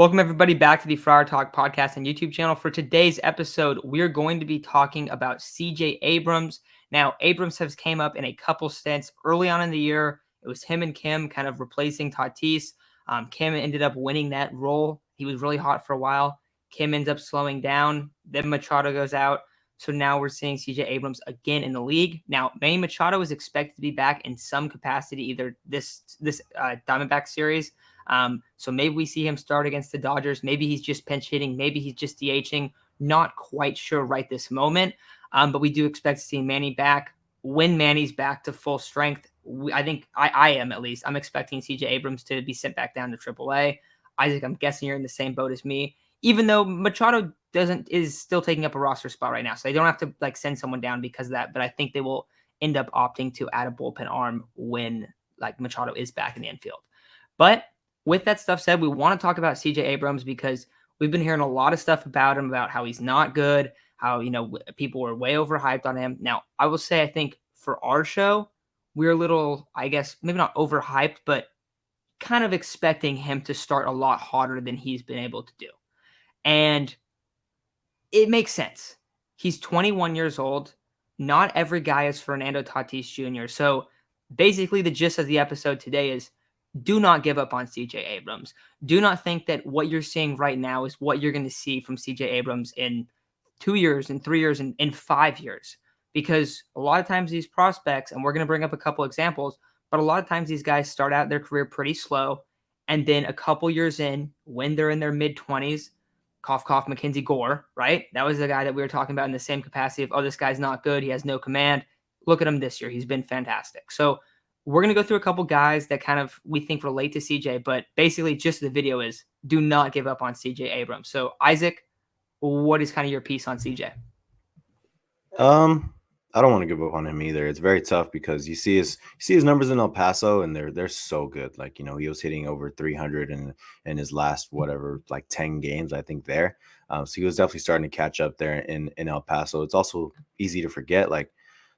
Welcome, everybody, back to the Friar Talk podcast and YouTube channel. For today's episode, we're going to be talking about CJ Abrams. Now, Abrams has came up in a couple stints early on in the year. It was him and Kim kind of replacing Tatis. Kim ended up winning that role. He was really hot for a while. Kim ends up slowing down. Then Machado goes out. So now we're seeing CJ Abrams again in the league. Now, Manny Machado is expected to be back in some capacity, either this Diamondback series. So maybe we see him start against the Dodgers. Maybe he's just pinch hitting. Maybe he's just DHing. Not quite sure right this moment. But we do expect to see Manny back. When Manny's back to full strength, I think I am at least. I'm expecting CJ Abrams to be sent back down to AAA. Isaac, I'm guessing you're in the same boat as me. Even though Machado is still taking up a roster spot right now, so they don't have to send someone down because of that. But I think they will end up opting to add a bullpen arm when Machado is back in the infield. But with that stuff said, we want to talk about CJ Abrams because we've been hearing a lot of stuff about him, about how he's not good, how, people were way overhyped on him. Now, I will say, I think for our show, we're a little, I guess, maybe not overhyped, but kind of expecting him to start a lot hotter than he's been able to do. And it makes sense. He's 21 years old. Not every guy is Fernando Tatis Jr. So basically the gist of the episode today is do not give up on CJ Abrams. Do not think that what you're seeing right now is what you're going to see from CJ Abrams in 2 years, in 3 years, in 5 years. Because a lot of times these prospects, and we're going to bring up a couple examples, but a lot of times these guys start out their career pretty slow. And then a couple years in, when they're in their mid-20s, cough, cough, Mackenzie Gore, right? That was the guy that we were talking about in the same capacity of, oh, this guy's not good. He has no command. Look at him this year. He's been fantastic. So we're going to go through a couple guys that kind of we think relate to CJ, but basically just the video is do not give up on CJ Abrams. So Isaac, what is kind of your piece on CJ? I don't want to give up on him either. It's very tough because you see his numbers in El Paso and they're so good. Like, he was hitting over 300 in his last 10 games, I think there. So he was definitely starting to catch up there in El Paso. It's also easy to forget, like,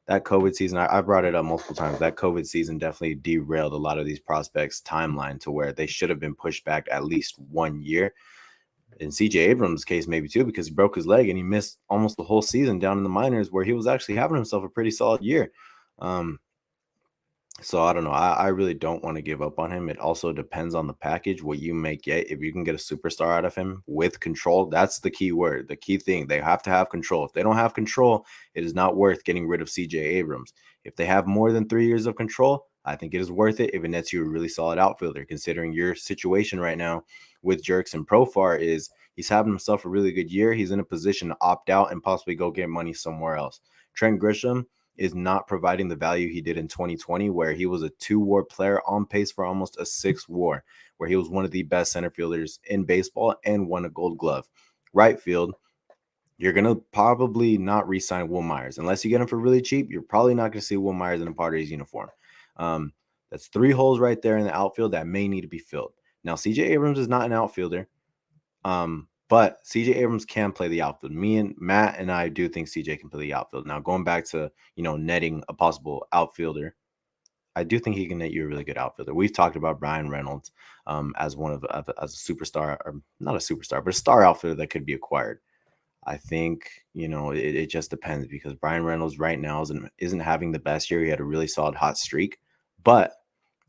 that COVID season, I brought it up multiple times. That COVID season definitely derailed a lot of these prospects' timeline to where they should have been pushed back at least 1 year. In CJ Abrams' case, maybe too, because he broke his leg and he missed almost the whole season down in the minors, where he was actually having himself a pretty solid year. So I don't know. I really don't want to give up on him. It also depends on the package, what you may get. If you can get a superstar out of him with control, that's the key word, the key thing. They have to have control. If they don't have control, it is not worth getting rid of CJ Abrams. If they have more than 3 years of control, I think it is worth it if it nets you a really solid outfielder, considering your situation right now with Jerks and Profar is he's having himself a really good year. He's in a position to opt out and possibly go get money somewhere else. Trent Grisham is not providing the value he did in 2020, where he was a 2-WAR player on pace for almost a 6-WAR, where he was one of the best center fielders in baseball and won a Gold Glove. Right field, you're going to probably not re-sign Will Myers. Unless you get him for really cheap, you're probably not going to see Will Myers in a Padres uniform. That's 3 holes right there in the outfield that may need to be filled. Now, CJ Abrams is not an outfielder, but CJ Abrams can play the outfield. Me and Matt and I do think CJ can play the outfield. Now, going back to, netting a possible outfielder, I do think he can net you a really good outfielder. We've talked about Brian Reynolds as one of as a superstar, or not a superstar, but a star outfielder that could be acquired. I think, it just depends, because Brian Reynolds right now isn't having the best year. He had a really solid hot streak, but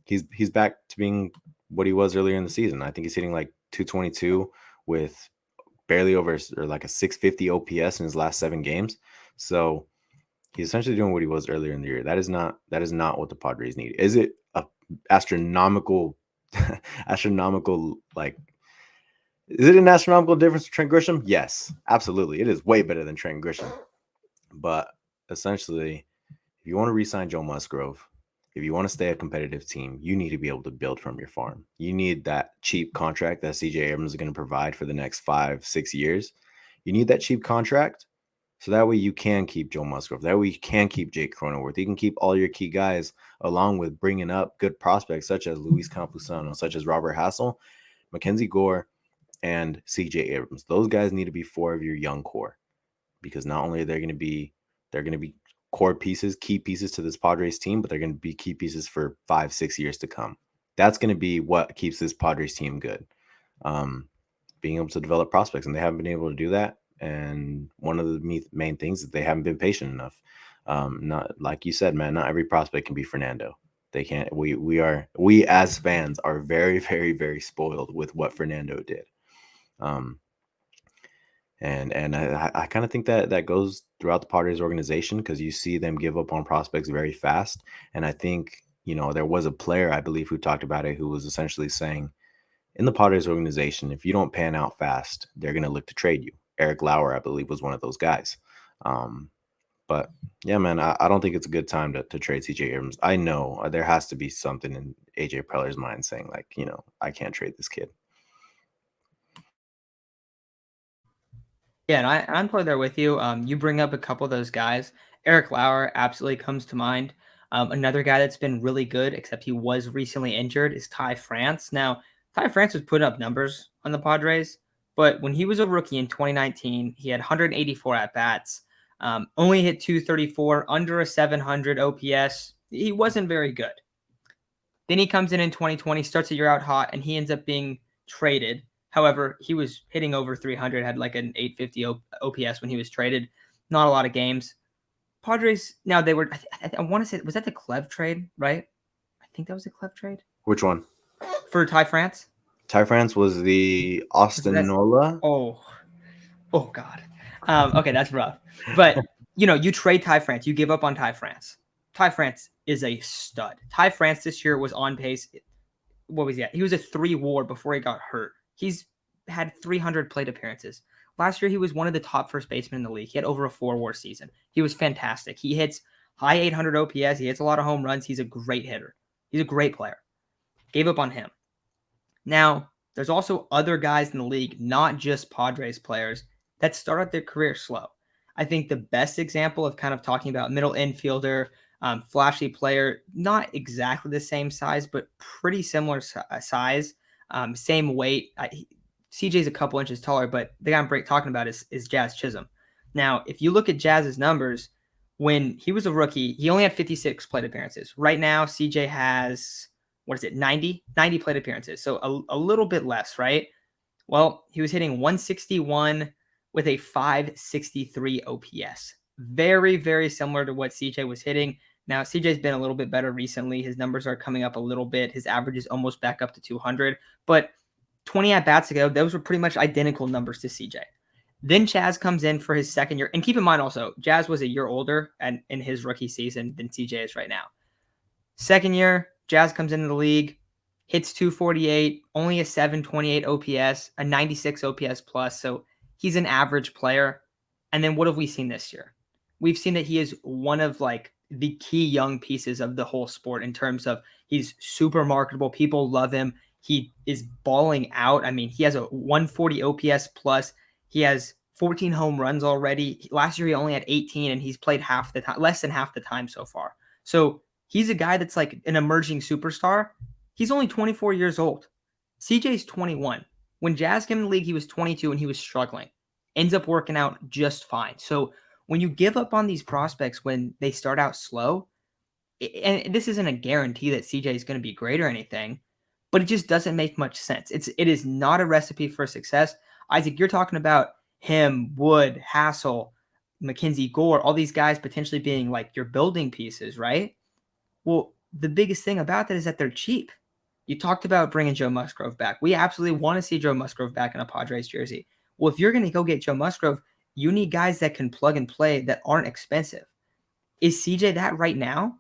he's back to being what he was earlier in the season. I think he's hitting like 222 with barely over or like a 650 OPS in his last 7 games. So he's essentially doing what he was earlier in the year. That is not what the Padres need. Is it a astronomical like, is it an astronomical difference with Trent Grisham? Yes, absolutely. It is way better than Trent Grisham. But essentially, if you want to re-sign Joe Musgrove, if you want to stay a competitive team, you need to be able to build from your farm. You need that cheap contract that CJ Abrams is going to provide for the next 5-6 years. You need that cheap contract so that way you can keep Joe Musgrove. That way you can keep Jake Cronenworth. You can keep all your key guys, along with bringing up good prospects such as Luis Campusano, such as Robert Hassel, Mackenzie Gore, and CJ Abrams. Those guys need to be 4 of your young core, because not only are they're going to be core pieces, key pieces to this Padres team, but they're going to be key pieces for 5-6 years to come. That's going to be what keeps this Padres team good. being able to develop prospects, and they haven't been able to do that. And one of the main things is they haven't been patient enough. Not like you said, man. Not every prospect can be Fernando. They can't. We as fans are very, very, very spoiled with what Fernando did. Um, and I kind of think that goes throughout the Padres organization, because you see them give up on prospects very fast. And I think, there was a player, I believe, who talked about it, who was essentially saying, in the Padres organization, if you don't pan out fast, they're going to look to trade you. Eric Lauer, I believe, was one of those guys. But yeah, man, I don't think it's a good time to trade CJ Abrams. I know there has to be something in AJ Preller's mind saying, like, I can't trade this kid. Yeah, and I'm totally there with you. You bring up a couple of those guys. Eric Lauer absolutely comes to mind. Another guy that's been really good, except he was recently injured, is Ty France. Now, Ty France was putting up numbers on the Padres, but when he was a rookie in 2019, he had 184 at bats, only hit 234, under a 700 OPS. He wasn't very good. Then he comes in 2020, starts a year out hot, and he ends up being traded. However, he was hitting over 300, had like an 850 OPS when he was traded. Not a lot of games. Padres, now they were, I want to say, was that the Clev trade, right? I think that was the Clev trade. Which one? For Ty France? Ty France was the Austin Nola. Oh, God. Okay, that's rough. But, you trade Ty France. You give up on Ty France. Ty France is a stud. Ty France this year was on pace. What was he at? He was a 3 WAR before he got hurt. He's had 300 plate appearances. Last year, he was one of the top first basemen in the league. He had over a 4 WAR season. He was fantastic. He hits high 800 OPS. He hits a lot of home runs. He's a great hitter. He's a great player. Gave up on him. Now, there's also other guys in the league, not just Padres players, that start out their career slow. I think the best example of kind of talking about middle infielder, flashy player, not exactly the same size, but pretty similar size, same weight. CJ's a couple inches taller, but the guy I'm talking about is Jazz Chisholm. Now, if you look at Jazz's numbers, when he was a rookie, he only had 56 plate appearances. Right now, CJ has, 90 plate appearances. So a little bit less, right? Well, he was hitting 161 with a 563 OPS. Very, very similar to what CJ was hitting. Now, CJ's been a little bit better recently. His numbers are coming up a little bit. His average is almost back up to 200. But 20 at-bats ago, those were pretty much identical numbers to CJ. Then Chaz comes in for his second year. And keep in mind also, Jazz was a year older in his rookie season than CJ is right now. Second year, Jazz comes into the league, hits 248, only a 728 OPS, a 96 OPS plus. So he's an average player. And then what have we seen this year? We've seen that he is one of like the key young pieces of the whole sport in terms of he's super marketable. People love him. He is balling out. I mean, he has a 140 OPS plus. He has 14 home runs already. Last year he only had 18, and he's played half the time, less than half the time so far. So he's a guy that's like an emerging superstar. He's only 24 years old. CJ's 21. When Jazz came in the league, he was 22 and he was struggling. Ends up working out just fine. So when you give up on these prospects when they start out slow, and this isn't a guarantee that CJ is going to be great or anything, but it just doesn't make much sense. It is not a recipe for success. Isaac, you're talking about him, Wood, Hassel, Mackenzie Gore, all these guys potentially being like your building pieces, right? Well, the biggest thing about that is that they're cheap. You talked about bringing Joe Musgrove back. We absolutely want to see Joe Musgrove back in a Padres jersey. Well, if you're going to go get Joe Musgrove, you need guys that can plug and play that aren't expensive. Is CJ that right now?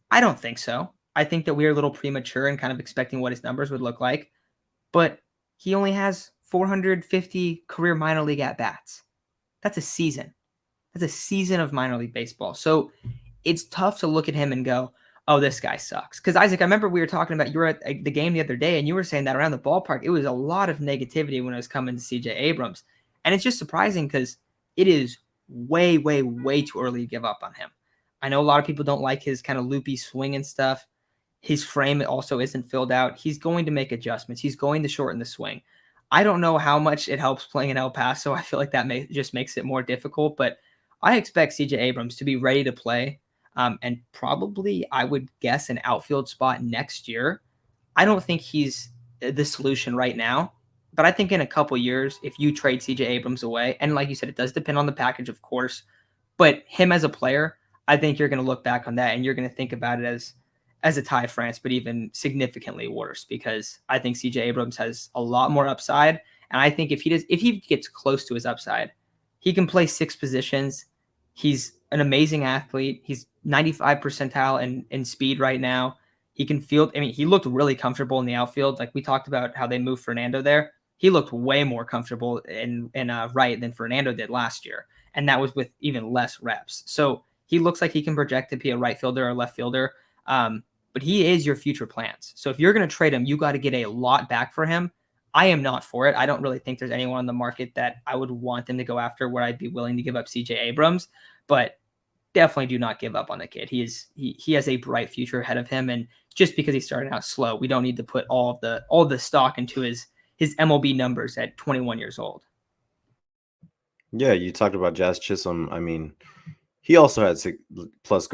I don't think so. I think that we're a little premature and kind of expecting what his numbers would look like. But he only has 450 career minor league at-bats. That's a season. That's a season of minor league baseball. So it's tough to look at him and go, oh, this guy sucks. Because, Isaac, I remember we were talking about, you were at the game the other day, and you were saying that around the ballpark, it was a lot of negativity when it was coming to CJ Abrams. And it's just surprising because it is way, way, way too early to give up on him. I know a lot of people don't like his kind of loopy swing and stuff. His frame also isn't filled out. He's going to make adjustments. He's going to shorten the swing. I don't know how much it helps playing in El Paso. I feel like that just makes it more difficult. But I expect CJ Abrams to be ready to play. And probably, I would guess, an outfield spot next year. I don't think he's the solution right now, But I think in a couple years, if you trade CJ Abrams away, and like you said, it does depend on the package, of course, but him as a player, I think you're going to look back on that and you're going to think about it as a Ty France, but even significantly worse, because I think CJ Abrams has a lot more upside. And I think if he gets close to his upside, he can play 6 positions. He's an amazing athlete. He's 95 percentile in speed right now. He can field. I mean, he looked really comfortable in the outfield. Like we talked about how they moved Fernando there. He looked way more comfortable in right than Fernando did last year, and that was with even less reps. So he looks like he can project to be a right fielder or left fielder. But he is your future plans. So if you're going to trade him, you got to get a lot back for him. I am not for it. I don't really think there's anyone on the market that I would want them to go after where I'd be willing to give up CJ Abrams, but definitely do not give up on the kid. He has a bright future ahead of him, and just because he's starting out slow, we don't need to put all the stock into his MLB numbers at 21 years old. Yeah, you talked about Jazz Chisholm. I mean, he also had plus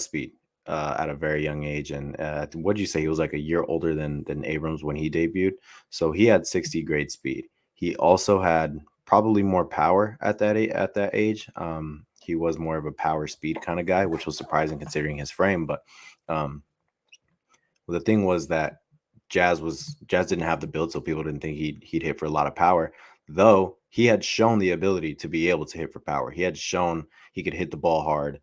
speed at a very young age. And what did you say? He was like a year older than Abrams when he debuted. So he had 60 grade speed. He also had probably more power at that age. He was more of a power speed kind of guy, which was surprising considering his frame. But um, well, the thing was that Jazz didn't have the build, so people didn't think he'd hit for a lot of power. Though he had shown the ability to be able to hit for power. He had shown he could hit the ball hard.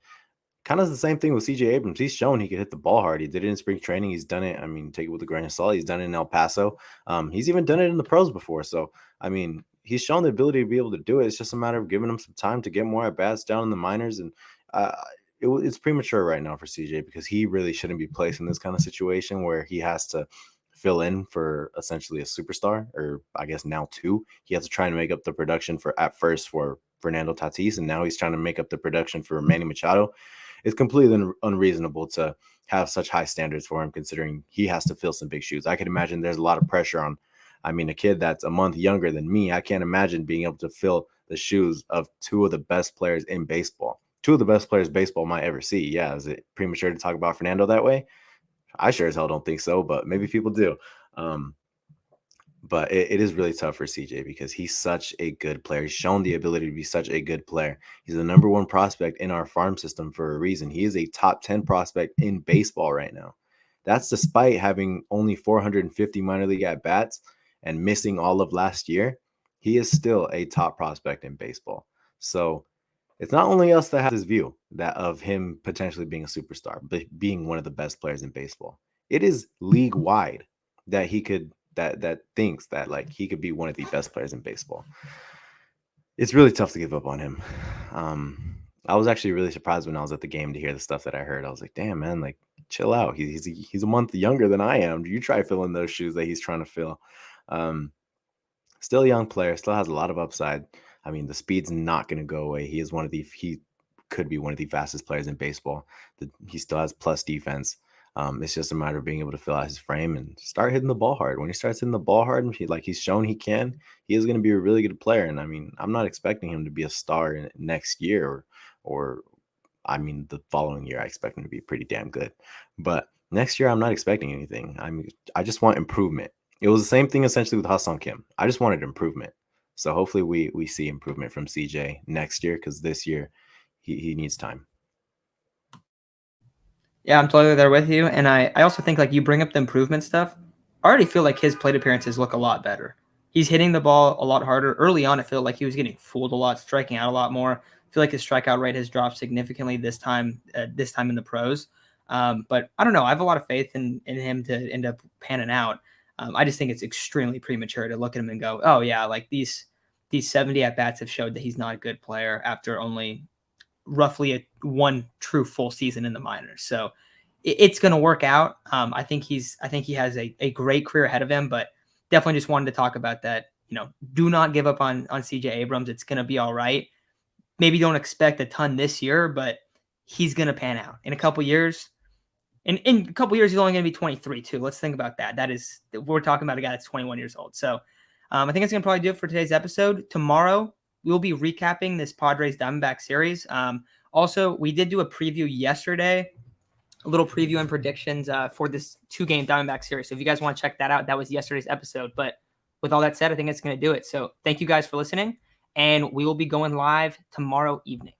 Kind of the same thing with CJ Abrams. He's shown he could hit the ball hard. He did it in spring training. He's done it. I mean, take it with a grain of salt. He's done it in El Paso. He's even done it in the pros before. So, I mean, he's shown the ability to be able to do it. It's just a matter of giving him some time to get more at bats down in the minors. And uh, it's premature right now for CJ because he really shouldn't be placed in this kind of situation where he has to fill in for essentially a superstar, or I guess now two. He has to try and make up the production for at first for Fernando Tatis, and now he's trying to make up the production for Manny Machado. It's completely unreasonable to have such high standards for him, considering he has to fill some big shoes. I can imagine there's a lot of pressure on. I mean, a kid that's a month younger than me, I can't imagine being able to fill the shoes of two of the best players in baseball. Two of the best players baseball might ever see. Yeah, is it premature to talk about Fernando that way? I sure as hell don't think so, but maybe people do. Um, but it is really tough for CJ because he's such a good player. He's shown the ability to be such a good player. He's the number one prospect in our farm system for a reason. He is a top 10 prospect in baseball right now. That's despite having only 450 minor league at bats and missing all of last year. He is still a top prospect in baseball. So it's not only us that has this view that of him potentially being a superstar, but being one of the best players in baseball. It is league wide that he could that thinks that like he could be one of the best players in baseball. It's really tough to give up on him. I was actually really surprised when I was at the game to hear the stuff that I heard. I was like, damn, man, like chill out. He's a month younger than I am. You try filling those shoes that he's trying to fill. Um, Still a young player, still has a lot of upside. I mean, the speed's not going to go away. He could be one of the fastest players in baseball. He still has plus defense. It's just a matter of being able to fill out his frame and start hitting the ball hard. When he starts hitting the ball hard, and he's shown he can, he is going to be a really good player. And I mean, I'm not expecting him to be a star next year or I mean, the following year. I expect him to be pretty damn good. But next year, I'm not expecting anything. I mean, I just want improvement. It was the same thing essentially with Ha-seong Kim. I just wanted improvement. So hopefully we see improvement from CJ next year because this year he needs time. Yeah, I'm totally there with you. And I also think like you bring up the improvement stuff. I already feel like his plate appearances look a lot better. He's hitting the ball a lot harder. Early on, I feel like he was getting fooled a lot, striking out a lot more. I feel like his strikeout rate has dropped significantly this time in the pros. But I don't know. I have a lot of faith in him to end up panning out. I just think it's extremely premature to look at him and go, oh yeah, like these 70 at bats have showed that he's not a good player after only roughly one true full season in the minors. So it's going to work out. I think he has a great career ahead of him, but definitely just wanted to talk about that. Do not give up on CJ Abrams. It's going to be all right. Maybe don't expect a ton this year, but he's going to pan out in a couple years. In a couple years, he's only going to be 23 too. Let's think about that. We're talking about a guy that's 21 years old. So I think it's going to probably do it for today's episode. Tomorrow, we'll be recapping this Padres Diamondback series. Also, we did do a preview yesterday, a little preview and predictions for this 2-game Diamondback series. So if you guys want to check that out, that was yesterday's episode. But with all that said, I think it's going to do it. So thank you guys for listening, and we will be going live tomorrow evening.